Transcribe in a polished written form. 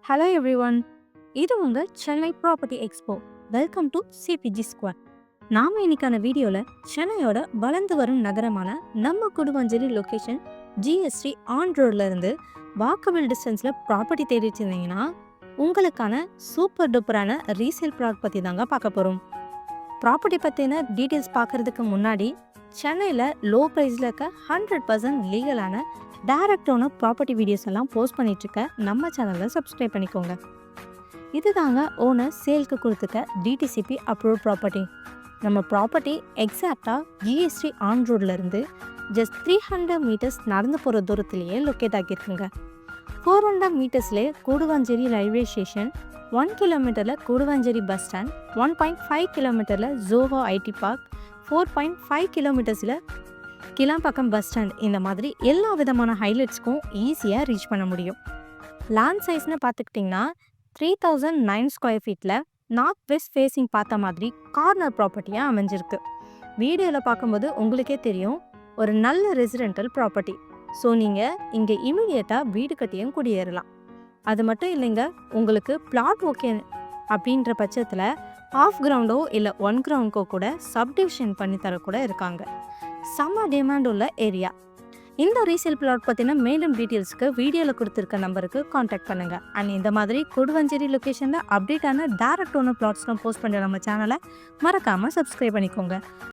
Hello everyone, இது உங்கள் Chennai property expo. Welcome to CBG square. நாம இன்னைக்கான வீடியோவில் சென்னையோட வளர்ந்து வரும் நகரமான நம்ம குடுவாஞ்சேரி லொக்கேஷன் ஜிஎஸ்டி ஆன் ரோட்ல இருந்து வாக்கபிள் டிஸ்டன்ஸில் ப்ராப்பர்ட்டி தேடிட்டு இருந்தீங்கன்னா உங்களுக்கான சூப்பர் டூப்பரான ரீசேல் ப்ராடக்ட் பற்றி தாங்க பார்க்க போகிறோம். ப்ராப்பர்ட்டி பற்றின டீட்டெயில்ஸ் பார்க்குறதுக்கு முன்னாடி சென்னையில் லோ ப்ரைஸில் இருக்க 100% லீகலான டைரக்ட் ஓனர் ப்ராப்பர்ட்டி வீடியோஸ் எல்லாம் போஸ்ட் பண்ணிட்டுருக்க நம்ம சேனலை சப்ஸ்கிரைப் பண்ணிக்கோங்க. இது தாங்க ஓனர் சேலுக்கு கொடுத்துக்க டிடிசிபி அப்ரூவ் ப்ராப்பர்ட்டி. நம்ம ப்ராப்பர்ட்டி எக்ஸாக்டாக ஜிஎஸ்டி ஆன் ரோட்லேருந்து ஜஸ்ட் 300 மீட்டர்ஸ் நடந்து போகிற தூரத்துலேயே லொக்கேட் ஆகியிருக்குங்க. 400 மீட்டர்ஸ்லேயே கூடுவாஞ்சேரி ரயில்வே ஸ்டேஷன், 1 கிலோமீட்டரில் கூடுவாஞ்சேரி பஸ் ஸ்டாண்ட், 1.5 கிலோமீட்டரில் ஜோஹோ ஐடி பார்க், 4.5 கிலோமீட்டர்ஸில் கிளாம்பாக்கம் பஸ் ஸ்டாண்ட், இந்த மாதிரி எல்லா விதமான ஹைலைட்ஸ்க்கும் ஈஸியாக ரீச் பண்ண முடியும். லேண்ட் சைஸ்னு பார்த்துக்கிட்டிங்கன்னா 3009 ஸ்கொயர் ஃபீட்டில் நார்த் வெஸ்ட் ஃபேஸிங் பார்த்த மாதிரி கார்னர் ப்ராப்பர்ட்டியாக அமைஞ்சிருக்கு. வீடியோவில் பார்க்கும்போது உங்களுக்கே தெரியும், ஒரு நல்ல ரெசிடென்டல் ப்ராப்பர்ட்டி. ஸோ நீங்கள் இங்கே இமீடியட்டாக வீடு கட்டியும் குடியேறலாம். அது மட்டும் இல்லைங்க, உங்களுக்கு பிளாட் ஓகே அப்படின்ற பட்சத்தில் ஆஃப் கிரவுண்டோ இல்லை 1 கிரவுண்டோ கூட சப்டிவிஷன் பண்ணி தரக்கூட இருக்காங்க. செம்ம டிமாண்ட் உள்ள ஏரியா. இந்த ரீசேல் பிளாட் பற்றின மேலும் டீட்டெயில்ஸ்க்கு வீடியோவில் கொடுத்துருக்க நம்பருக்கு காண்டாக்ட் பண்ணுங்கள். அண்ட் இந்த மாதிரி கொடுவஞ்சேரி லொக்கேஷனில் அப்டேட்டான டைரக்ட் ஓனர் பிளாட்ஸ்லாம் போஸ்ட் பண்ணுற நம்ம சேனலை மறக்காமல் சப்ஸ்கிரைப் பண்ணிக்கோங்க.